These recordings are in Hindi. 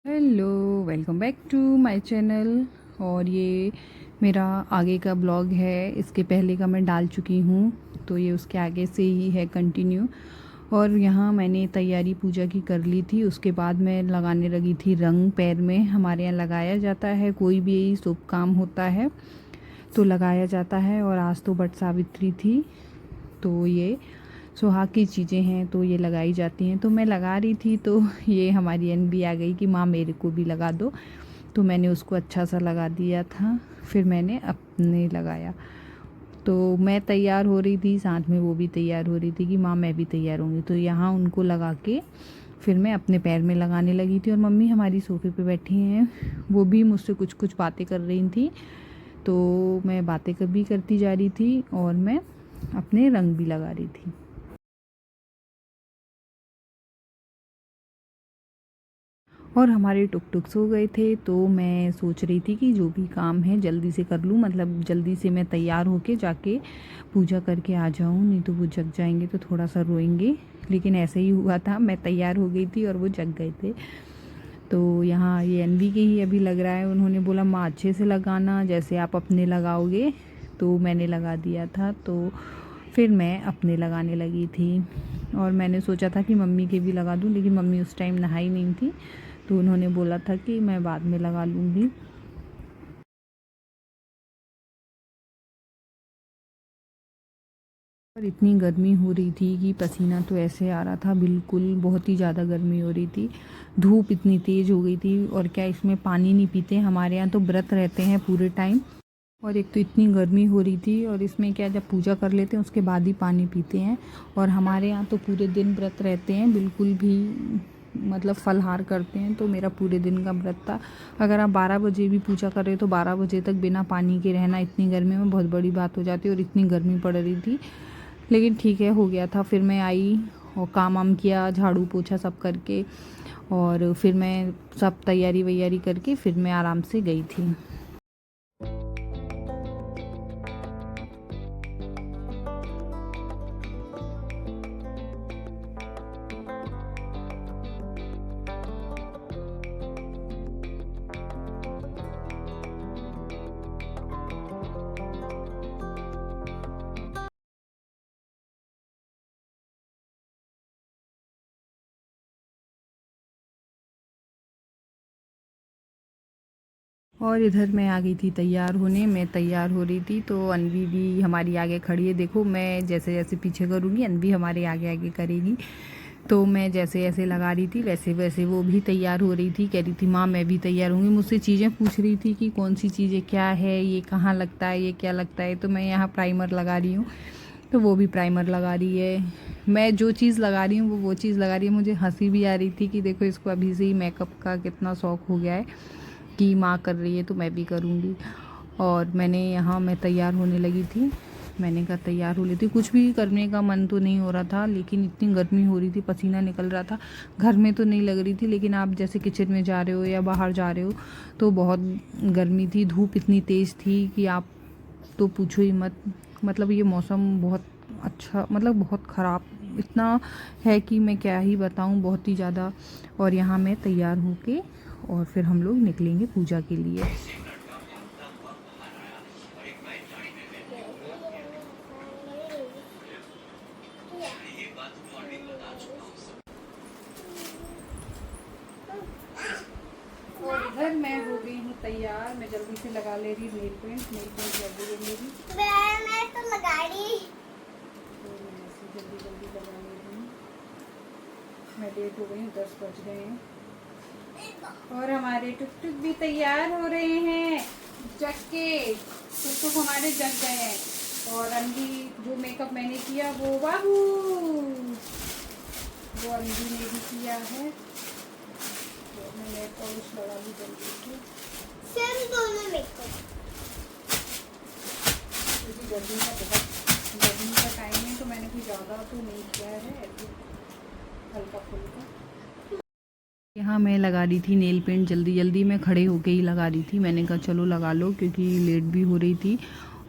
Hello, welcome back to my channel. और ये मेरा आगे का ब्लॉग है। इसके पहले का मैं डाल चुकी हूँ, तो ये उसके आगे से ही है कंटिन्यू। और यहाँ मैंने तैयारी पूजा की कर ली थी। उसके बाद मैं लगाने लगी थी रंग पैर में। हमारे यहाँ लगाया जाता है, कोई भी शुभ काम होता है तो लगाया जाता है। और आज तो वट सावित्री थी, तो ये सुहाग की चीज़ें हैं तो ये लगाई जाती हैं। तो मैं लगा रही थी, तो ये हमारी अनबी आ गई कि माँ मेरे को भी लगा दो। तो मैंने उसको अच्छा सा लगा दिया था, फिर मैंने अपने लगाया। तो मैं तैयार हो रही थी, साथ में वो भी तैयार हो रही थी कि माँ मैं भी तैयार होंगी। तो यहाँ उनको लगा के फिर मैं अपने पैर में लगाने लगी थी। और मम्मी हमारी सोफ़े पे बैठी हैं, वो भी मुझसे कुछ कुछ बातें कर रही थी। तो मैं बातें कभी करती जा रही थी और मैं अपने रंग भी लगा रही थी। और हमारे टुक टुक सो गए थे, तो मैं सोच रही थी कि जो भी काम है जल्दी से कर लूँ, मतलब जल्दी से मैं तैयार होके जाके पूजा करके आ जाऊँ, नहीं तो वो जग जाएंगे तो थोड़ा सा रोएंगे। लेकिन ऐसे ही हुआ था, मैं तैयार हो गई थी और वो जग गए थे। तो यहाँ ये एनवी के ही अभी लग रहा है। उन्होंने बोला माँ अच्छे से लगाना, जैसे आप अपने लगाओगे। तो मैंने लगा दिया था, तो फिर मैं अपने लगाने लगी थी। और मैंने सोचा था कि मम्मी के भी लगा दूँ, लेकिन मम्मी उस टाइम नहाई नहीं थी, तो उन्होंने बोला था कि मैं बाद में लगा लूँगी। और इतनी गर्मी हो रही थी कि पसीना तो ऐसे आ रहा था, बिल्कुल बहुत ही ज़्यादा गर्मी हो रही थी। धूप इतनी तेज़ हो गई थी। और क्या इसमें पानी नहीं पीते, हमारे यहाँ तो व्रत रहते हैं पूरे टाइम। और एक तो इतनी गर्मी हो रही थी, और इसमें क्या जब पूजा कर लेते हैं उसके बाद ही पानी पीते हैं। और हमारे यहाँ तो पूरे दिन व्रत रहते हैं, बिल्कुल भी मतलब फलाहार करते हैं। तो मेरा पूरे दिन का व्रत था। अगर आप 12 बजे भी पूजा कर रहे हो तो 12 बजे तक बिना पानी के रहना इतनी गर्मी में बहुत बड़ी बात हो जाती है। और इतनी गर्मी पड़ रही थी, लेकिन ठीक है, हो गया था। फिर मैं आई और काम वाम किया, झाड़ू पोछा सब करके, और फिर मैं सब तैयारी वैयारी करके फिर मैं आराम से गई थी। और इधर मैं आ गई थी तैयार होने। मैं तैयार हो रही थी, तो अनवी भी हमारी आगे खड़ी है। देखो, मैं जैसे जैसे पीछे करूँगी अनवी हमारे आगे आगे करेगी। तो मैं जैसे जैसे लगा रही थी वैसे वैसे वो भी तैयार हो रही थी। कह रही थी माँ मैं भी तैयार होंगी। मुझसे चीज़ें पूछ रही थी कि कौन सी चीज़ें क्या है, ये कहाँ लगता है, ये क्या लगता है। तो मैं यहाँ प्राइमर लगा रही हूँ, तो वो भी प्राइमर लगा रही है। मैं जो चीज़ लगा रही हूँ वो चीज़ लगा रही है। मुझे हंसी भी आ रही थी कि देखो इसको अभी से ही मेकअप का कितना शौक़ हो गया है कि माँ कर रही है तो मैं भी करूँगी। और मैंने यहाँ मैं तैयार होने लगी थी। मैंने कहा तैयार हो लेती। कुछ भी करने का मन तो नहीं हो रहा था, लेकिन इतनी गर्मी हो रही थी, पसीना निकल रहा था। घर में तो नहीं लग रही थी, लेकिन आप जैसे किचन में जा रहे हो या बाहर जा रहे हो तो बहुत गर्मी थी। धूप इतनी तेज़ थी कि आप तो पूछो ही मत। मतलब ये मौसम बहुत अच्छा, मतलब बहुत ख़राब इतना है कि मैं क्या ही बताऊँ, बहुत ही ज़्यादा। और यहाँ मैं तैयार होके और फिर हम लोग निकलेंगे पूजा के लिए। और इधर मैं हो गई हूँ तैयार। मैं जल्दी से लगा ले रही नेल पेंट लग गई है मेरी। मैं तो लगा रही। तो मैं ऐसे जल्दी जल्दी लगा ले रही हूँ। मैं लेट हो गई हूँ, 10 बज गए हैं। और हमारे टुक टुक भी तैयार हो रहे हैं जग के। टुक टुक हमारे जग गए हैं। और अनवी जो मेकअप मैंने किया वो बाबू, वो अनवी ने भी किया है। तो मैं नेल पॉलिश लगा ली जल्दी से, सेम दोनों मेकअप। क्योंकि गर्मी का टाइम है, तो मैंने कोई ज़्यादा तो नहीं किया है, ऐसे हल्का फुल्का। यहाँ मैं लगा रही थी नेल पेंट जल्दी जल्दी। मैं खड़े होके ही लगा रही थी। मैंने कहा चलो लगा लो, क्योंकि लेट भी हो रही थी।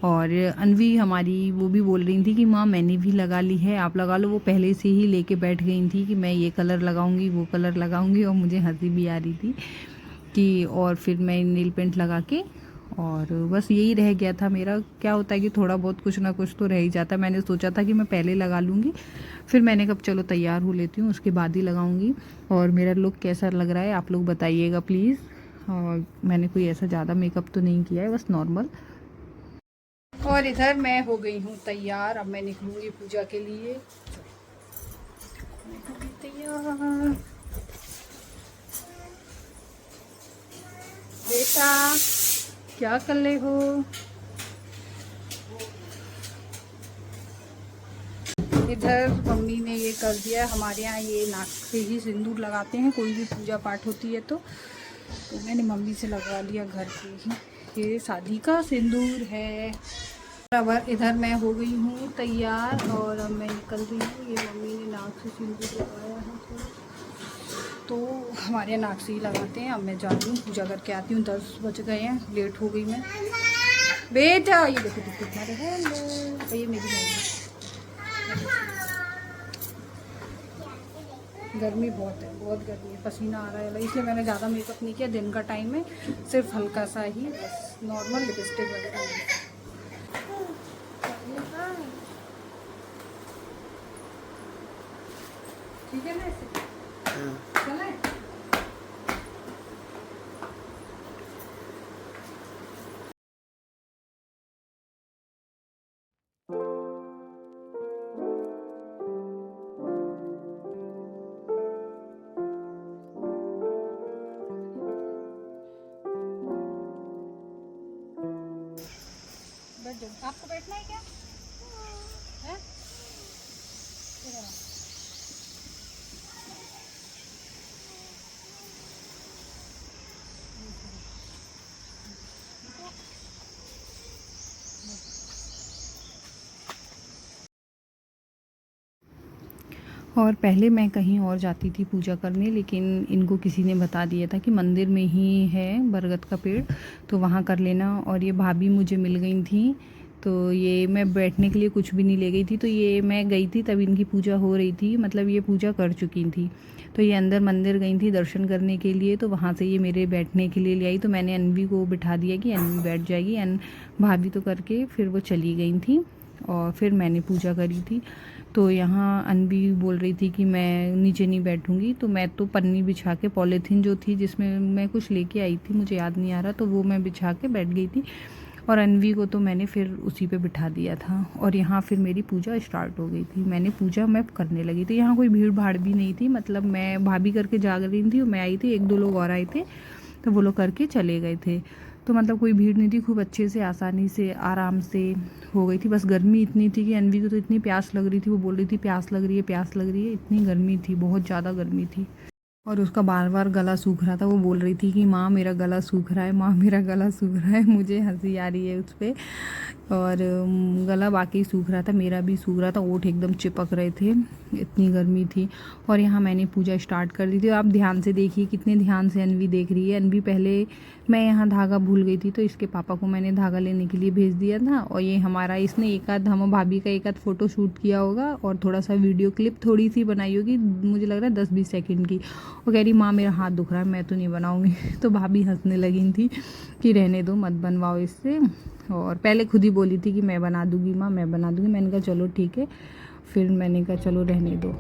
और अनवी हमारी वो भी बोल रही थी कि माँ मैंने भी लगा ली है, आप लगा लो। वो पहले से ही लेके बैठ गई थी कि मैं ये कलर लगाऊंगी, वो कलर लगाऊंगी, और मुझे हंसी भी आ रही थी कि और फिर मैं नील पेंट लगा के, और बस यही रह गया था मेरा। क्या होता है कि थोड़ा बहुत कुछ ना कुछ तो रह ही जाता है। मैंने सोचा था कि मैं पहले लगा लूँगी, फिर मैंने कब चलो तैयार हो लेती हूँ, उसके बाद ही लगाऊंगी। और मेरा लुक कैसा लग रहा है आप लोग बताइएगा प्लीज़। और मैंने कोई ऐसा ज़्यादा मेकअप तो नहीं किया है, बस नॉर्मल। और इधर मैं हो गई हूँ तैयार, अब मैं निकलूँगी पूजा के लिए। मैं हो गई तैयार। बेटा क्या कर रहे हो? इधर मम्मी ने ये कर दिया, हमारे यहाँ ये नाक से ही सिंदूर लगाते हैं, कोई भी पूजा पाठ होती है तो मैंने मम्मी से लगवा लिया घर पे ही। ये शादी का सिंदूर है। बराबर इधर मैं हो गई हूँ तैयार और अब मैं निकल रही हूँ। ये मम्मी ने नाक से सिंदूर लगाया है तो हमारे यहाँ नाक से ही लगाते हैं। अब मैं जा रही हूँ, पूजा करके आती हूँ। 10 बज गए हैं, लेट हो गई मैं। बेटा ये देखो कितना है, ये मेरी मम्मी। गर्मी बहुत है, बहुत गर्मी है, पसीना आ रहा है, इसलिए मैंने ज़्यादा मेकअप नहीं किया। दिन का टाइम है, सिर्फ हल्का सा ही बस नॉर्मल लिपस्टिक वगैरह। ठीक है ना, ऐसे चलें? बैठ जाओ, आपको बैठना है क्या है? और पहले मैं कहीं और जाती थी पूजा करने, लेकिन इनको किसी ने बता दिया था कि मंदिर में ही है बरगद का पेड़, तो वहाँ कर लेना। और ये भाभी मुझे मिल गई थी, तो ये मैं बैठने के लिए कुछ भी नहीं ले गई थी। तो ये मैं गई थी तब इनकी पूजा हो रही थी, मतलब ये पूजा कर चुकी थी। तो ये अंदर मंदिर गई थी दर्शन करने के लिए, तो वहाँ से ये मेरे बैठने के लिए ले आई। तो मैंने अनवी को बिठा दिया कि अनवी बैठ जाएगी। भाभी तो करके फिर वो चली गई थी और फिर मैंने पूजा करी थी। तो यहाँ अनवी बोल रही थी कि मैं नीचे नहीं बैठूंगी, तो मैं तो पन्नी बिछा के, पॉलीथीन जो थी जिसमें मैं कुछ लेके आई थी, मुझे याद नहीं आ रहा, तो वो मैं बिछा के बैठ गई थी। और अनवी को तो मैंने फिर उसी पे बिठा दिया था। और यहाँ फिर मेरी पूजा स्टार्ट हो गई थी। मैंने पूजा मैं करने लगी थी। यहाँ कोई भीड़ भाड़ भी नहीं थी, मतलब मैं भाभी करके जाग रही थी और मैं आई थी, 1-2 लोग और आए थे, तो वो लोग करके चले गए थे। तो मतलब कोई भीड़ नहीं थी, खूब अच्छे से आसानी से आराम से हो गई थी। बस गर्मी इतनी थी कि अनवी को तो इतनी प्यास लग रही थी, वो बोल रही थी प्यास लग रही है, प्यास लग रही है, इतनी गर्मी थी, बहुत ज़्यादा गर्मी थी। और उसका बार बार गला सूख रहा था, वो बोल रही थी कि माँ मेरा गला सूख रहा है, माँ मेरा गला सूख रहा है। मुझे हंसी आ रही है उस पर। और गला बाकी सूख रहा था, मेरा भी सूख रहा था, ओठ एकदम चिपक रहे थे, इतनी गर्मी थी। और यहाँ मैंने पूजा स्टार्ट कर दी थी। आप ध्यान से देखिए, कितने ध्यान से अनवी देख रही है। अनवी पहले, मैं यहाँ धागा भूल गई थी, तो इसके पापा को मैंने धागा लेने के लिए भेज दिया था। और ये हमारा, इसने एक आध, हम भाभी का एक आध फ़ोटो शूट किया होगा और थोड़ा सा वीडियो क्लिप थोड़ी सी बनाई होगी, मुझे लग रहा है 10-20 सेकंड की। वो कह रही माँ मेरा हाथ दुख रहा है, मैं तो नहीं बनाऊँगी। तो भाभी हंसने लगी थी कि रहने दो, मत बनवाओ इससे। और पहले खुद ही बोली थी कि मैं बना दूँगी माँ, मैं बना दूँगी। मैंने कहा चलो ठीक है, फिर मैंने कहा चलो रहने दो।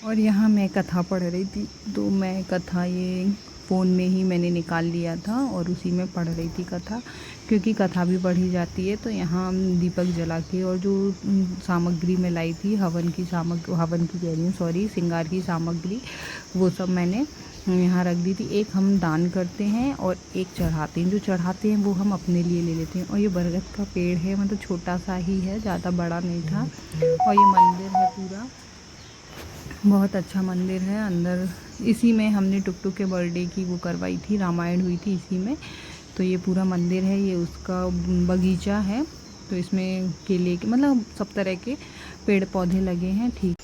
और यहाँ मैं कथा पढ़ रही थी, तो मैं कथा ये फ़ोन में ही मैंने निकाल लिया था और उसी में पढ़ रही थी कथा, क्योंकि कथा भी पढ़ी जाती है। तो यहाँ दीपक जला के, और जो सामग्री मैं लाई थी, हवन की कह रही हूँ, सॉरी, श्रृंगार की सामग्री, वो सब मैंने यहाँ रख दी थी। एक हम दान करते हैं और एक चढ़ाते हैं। जो चढ़ाते हैं वो हम अपने लिए ले लेते हैं। और ये बरगद का पेड़ है, मतलब छोटा सा ही है, ज़्यादा बड़ा नहीं था। और ये मंदिर है पूरा, बहुत अच्छा मंदिर है। अंदर इसी में हमने टुकटुक के बर्थडे की वो करवाई थी, रामायण हुई थी इसी में। तो ये पूरा मंदिर है, ये उसका बगीचा है। तो इसमें केले के मतलब सब तरह के पेड़ पौधे लगे हैं। ठीक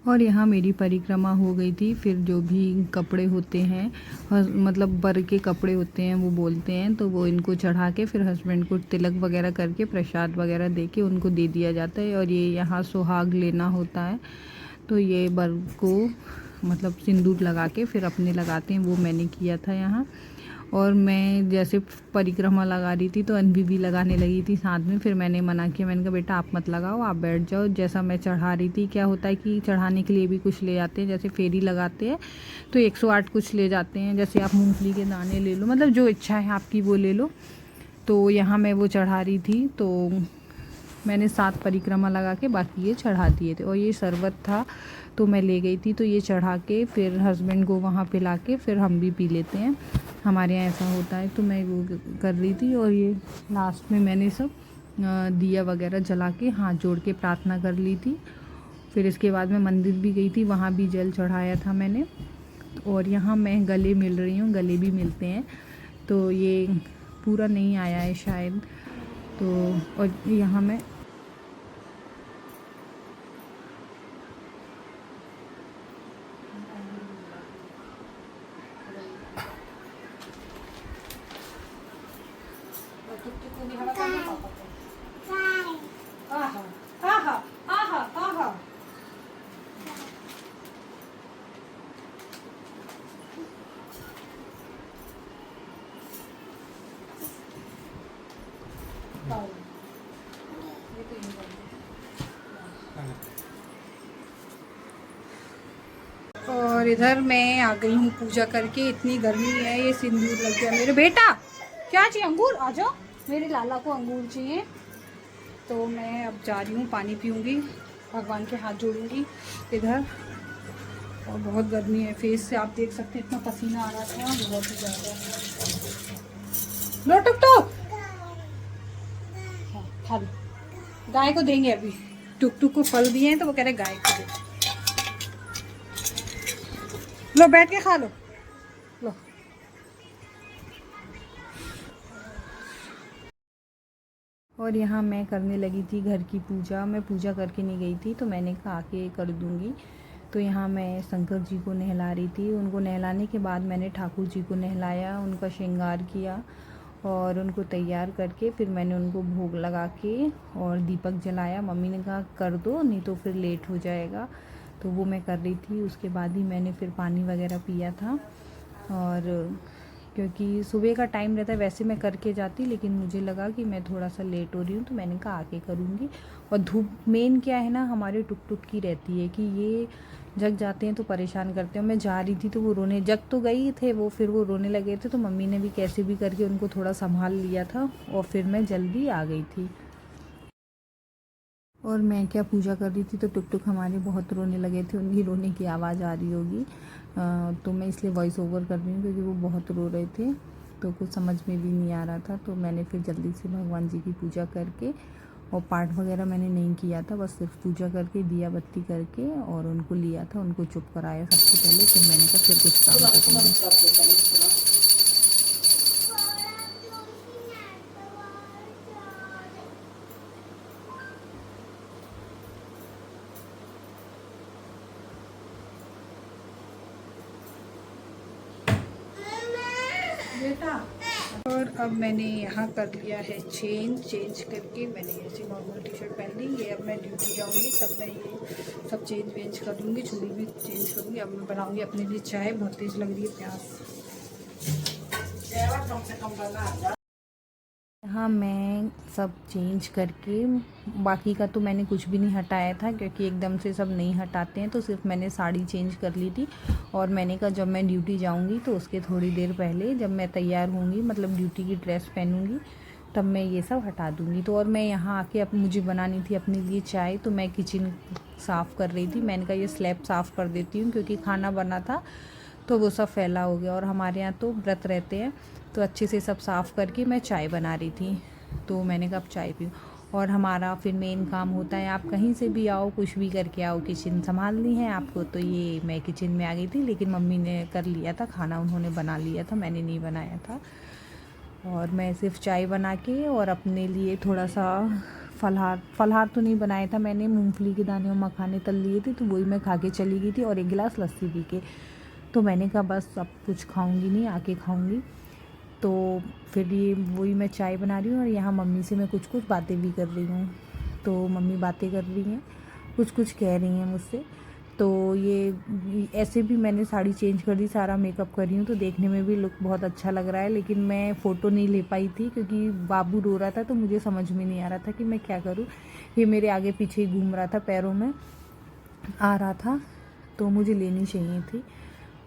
और यहाँ मेरी परिक्रमा हो गई थी। फिर जो भी कपड़े होते हैं मतलब बर के कपड़े होते हैं वो बोलते हैं, तो वो इनको चढ़ा के फिर हस्बैंड को तिलक वगैरह करके प्रसाद वगैरह दे के उनको दे दिया जाता है। और ये यहाँ सुहाग लेना होता है, तो ये बर को मतलब सिंदूर लगा के फिर अपने लगाते हैं, वो मैंने किया था यहाँ। और मैं जैसे परिक्रमा लगा रही थी तो अनवी भी लगाने लगी थी साथ में। फिर मैंने मना किया, मैंने कहा बेटा आप मत लगाओ, आप बैठ जाओ। जैसा मैं चढ़ा रही थी, क्या होता है कि चढ़ाने के लिए भी कुछ ले जाते हैं, जैसे फेरी लगाते हैं तो 108 कुछ ले जाते हैं। जैसे आप मूंगफली के दाने ले लो, मतलब जो इच्छा है आपकी वो ले लो। तो यहाँ मैं वो चढ़ा रही थी, तो मैंने 7 परिक्रमा लगा के बाकी ये चढ़ा दिए थे। और ये शरबत था तो मैं ले गई थी, तो ये चढ़ा के फिर हस्बैंड को वहाँ पिला के फिर हम भी पी लेते हैं, हमारे यहाँ ऐसा होता है। तो मैं वो कर रही थी। और ये लास्ट में मैंने सब दिया वगैरह जला के हाथ जोड़ के प्रार्थना कर ली थी। फिर इसके बाद मैं मंदिर भी गई थी, वहाँ भी जल चढ़ाया था मैंने। और यहाँ मैं गले मिल रही हूँ, गले भी मिलते हैं, तो ये पूरा नहीं आया है शायद। तो और यहाँ मैं और इधर मैं आ गई हूँ पूजा करके। इतनी गर्मी है, ये सिंदूर लग गया मेरे। बेटा क्या चाहिए? अंगूर? आ जाओ, मेरे लाला को अंगूर चाहिए। तो मैं अब जा रही हूँ, पानी पीऊँगी, भगवान के हाथ जोड़ूंगी इधर। और बहुत गर्मी है, फेस से आप देख सकते हैं इतना पसीना आ रहा था, बहुत ही ज़्यादा। लो टुक टुक, हाँ खा लो। गाय को देंगे अभी, टुक टुक को फल दिए हैं तो वो कह रहे गाय को दे। लो बैठ के खा लो, लो। और यहाँ मैं करने लगी थी घर की पूजा। मैं पूजा करके नहीं गई थी, तो मैंने कहा आके कर दूँगी। तो यहाँ मैं शंकर जी को नहला रही थी। उनको नहलाने के बाद मैंने ठाकुर जी को नहलाया, उनका श्रृंगार किया और उनको तैयार करके फिर मैंने उनको भोग लगा के और दीपक जलाया। मम्मी ने कहा कर दो, नहीं तो फिर लेट हो जाएगा, तो वो मैं कर रही थी। उसके बाद ही मैंने फिर पानी वगैरह पिया था। और क्योंकि सुबह का टाइम रहता है, वैसे मैं करके जाती, लेकिन मुझे लगा कि मैं थोड़ा सा लेट हो रही हूँ, तो मैंने कहा आके करूँगी। और धूप मेन क्या है ना, हमारे टुक टुक की रहती है कि ये जग जाते हैं तो परेशान करते हैं। मैं जा रही थी तो वो रोने, जग तो गई थे वो, फिर वो रोने लगे थे, तो मम्मी ने भी कैसे भी करके उनको थोड़ा संभाल लिया था और फिर मैं जल्दी आ गई थी। और मैं क्या पूजा कर रही थी तो टुक टुक हमारे बहुत रोने लगे थे, उनकी रोने की आवाज़ आ रही होगी। तो मैं इसलिए वॉइस ओवर कर रही हूँ क्योंकि वो बहुत रो रहे थे, तो कुछ समझ में भी नहीं आ रहा था। तो मैंने फिर जल्दी से भगवान जी की पूजा करके, और पाठ वगैरह मैंने नहीं किया था, बस सिर्फ पूजा करके दिया बत्ती करके और उनको लिया था, उनको चुप कराया सबसे पहले। फिर मैंने कहा फिर कुछ काम करूँगी। बेटा। और अब मैंने यहाँ कर लिया है चेंज करके मैंने ऐसे नॉर्मल टी शर्ट पहन ली। ये अब मैं ड्यूटी जाऊँगी तब मैं ये सब चेंज कर लूँगी, चूड़ी भी चेंज करूँगी। अब मैं बनाऊँगी अपने लिए चाय, बहुत तेज़ लग रही है प्यास। कम से कम बना। हाँ, मैं सब चेंज करके बाकी का तो मैंने कुछ भी नहीं हटाया था, क्योंकि एकदम से सब नहीं हटाते हैं। तो सिर्फ मैंने साड़ी चेंज कर ली थी और मैंने कहा जब मैं ड्यूटी जाऊंगी तो उसके थोड़ी देर पहले जब मैं तैयार होंगी, मतलब ड्यूटी की ड्रेस पहनूंगी, तब मैं ये सब हटा दूंगी। तो और मैं यहाँ आके अब मुझे बनानी थी अपने लिए चाय, तो मैं किचन साफ़ कर रही थी। मैंने कहा ये स्लैब साफ़ कर देती हूँ, क्योंकि खाना बना था तो वो सब फैला हो गया। और हमारे यहाँ तो व्रत रहते हैं, तो अच्छे से सब साफ़ करके मैं चाय बना रही थी। तो मैंने कहा अब चाय पीऊँ। और हमारा फिर मेन काम होता है, आप कहीं से भी आओ, कुछ भी करके आओ, किचन संभालनी है आपको। तो ये मैं किचन में आ गई थी, लेकिन मम्मी ने कर लिया था खाना, उन्होंने बना लिया था, मैंने नहीं बनाया था। और मैं सिर्फ चाय बना के और अपने लिए थोड़ा सा फलाहार तो नहीं बनाया था मैंने, मूंगफली के दाने और मखाने तल लिए थे, तो वही मैं खा के चली गई थी और एक गिलास लस्सी पी के। तो मैंने कहा बस अब कुछ खाऊंगी नहीं, आके खाऊंगी। तो फिर ये वही मैं चाय बना रही हूँ और यहाँ मम्मी से मैं कुछ बातें भी कर रही हूँ। तो मम्मी बातें कर रही हैं, कुछ कह रही हैं मुझसे। तो ये ऐसे भी मैंने साड़ी चेंज कर दी, सारा मेकअप कर रही हूँ, तो देखने में भी लुक बहुत अच्छा लग रहा है। लेकिन मैं फ़ोटो नहीं ले पाई थी, क्योंकि बाबू रो रहा था, तो मुझे समझ में नहीं आ रहा था कि मैं क्या करूँ। ये मेरे आगे पीछे ही घूम रहा था, पैरों में आ रहा था, तो मुझे लेनी चाहिए थी।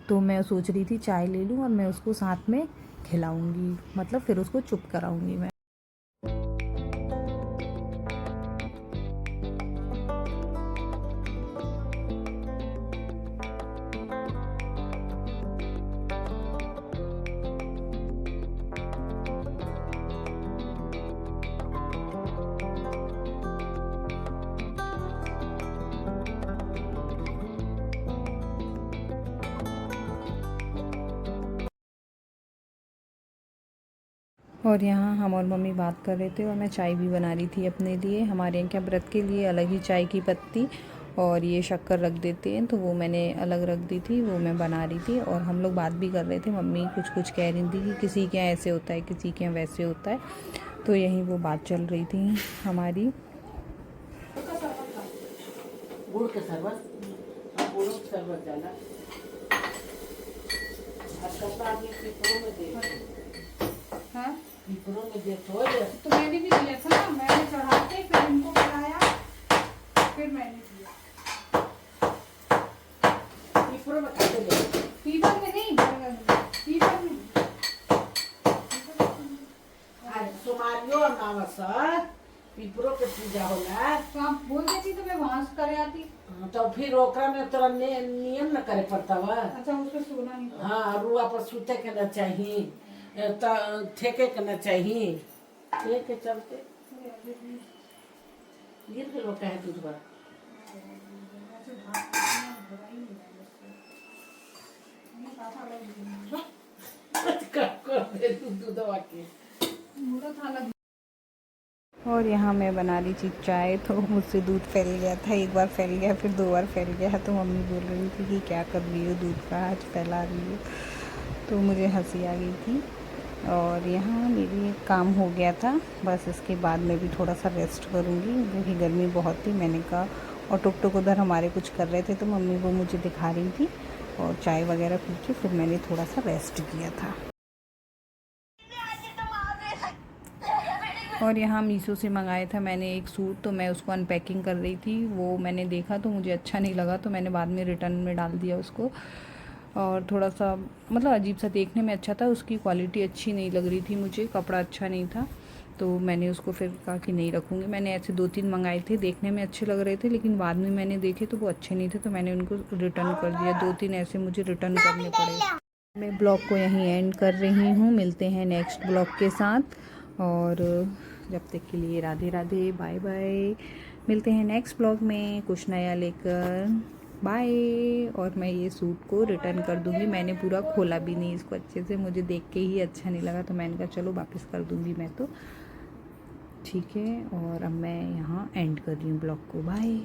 तो मैं सोच रही थी चाय ले लूँ और मैं उसको साथ में खिलाऊंगी, मतलब फिर उसको चुप कराऊंगी मैं। और यहाँ हम और मम्मी बात कर रहे थे और मैं चाय भी बना रही थी अपने लिए। हमारे यहाँ क्या व्रत के लिए अलग ही चाय की पत्ती और ये शक्कर रख देते हैं, तो वो मैंने अलग रख दी थी, वो मैं बना रही थी। और हम लोग बात भी कर रहे थे, मम्मी कुछ कह रही थी कि किसी के यहाँ ऐसे होता है, किसी के यहाँ वैसे होता है। तो यही वो बात चल रही थी हमारी। गुड़ के शरबत, गुड़ के शरबत डाला। हाँ, पिपरों में देखो तो मैंने भी दिया था ना, मैंने चढ़ा के फिर इनको बनाया, फिर मैंने दिया। पिपरों में खाते ले पीपल में नहीं, पीपल में आज सुमारियो अमावस्या पिपरों के पूजा होला। तो आप बोल देती तो मैं वहाँ से करे आती। तो फिर ओकरा में तोरा नियम न करे पड़ता वा। अच्छा, उसमें सोना नहीं पड़ता। हाँ, रुआ पर सूते के न चाहिए, ठेके के न चाहिए, ये के चलते गिर के लोग कहे दूध बा कर दे दूध दवा के। और यहाँ मैं बना रही थी चाय, तो मुझसे दूध फैल गया था, एक बार फैल गया, फिर 2 बार फैल गया। तो मम्मी बोल रही थी कि क्या कर रही हो, दूध का आज फैला रही हो। तो मुझे हंसी आ गई थी। और यहाँ मेरी काम हो गया था, बस इसके बाद मैं भी थोड़ा सा रेस्ट करूँगी, क्योंकि गर्मी बहुत थी। मैंने कहा, और टुक टुक उधर हमारे कुछ कर रहे थे, तो मम्मी वो मुझे दिखा रही थी। और चाय वगैरह पी के फिर मैंने थोड़ा सा रेस्ट किया था। और यहाँ मीशो से मंगाया था मैंने एक सूट, तो मैं उसको अनपैकिंग कर रही थी। वो मैंने देखा तो मुझे अच्छा नहीं लगा, तो मैंने बाद में रिटर्न में डाल दिया उसको। और थोड़ा सा मतलब अजीब सा देखने में अच्छा था, उसकी क्वालिटी अच्छी नहीं लग रही थी मुझे, कपड़ा अच्छा नहीं था। तो मैंने उसको फिर कहा कि नहीं रखूँगी। मैंने ऐसे 2-3 मंगाए थे, देखने में अच्छे लग रहे थे, लेकिन बाद में मैंने देखे तो वो अच्छे नहीं थे, तो मैंने उनको रिटर्न कर दिया। 2-3 ऐसे मुझे रिटर्न करने पड़े। मैं ब्लॉग को यहीं एंड कर रही हूँ, मिलते हैं नेक्स्ट ब्लॉग के साथ। और जब तक के लिए राधे राधे, बाय बाय। मिलते हैं नेक्स्ट ब्लॉग में कुछ नया लेकर, बाय। और मैं ये सूट को रिटर्न कर दूँगी, मैंने पूरा खोला भी नहीं इसको अच्छे से, मुझे देख के ही अच्छा नहीं लगा, तो मैंने कहा चलो वापस कर दूँगी मैं तो, ठीक है। और अब मैं यहाँ एंड कर रही हूँ ब्लॉग को, बाय।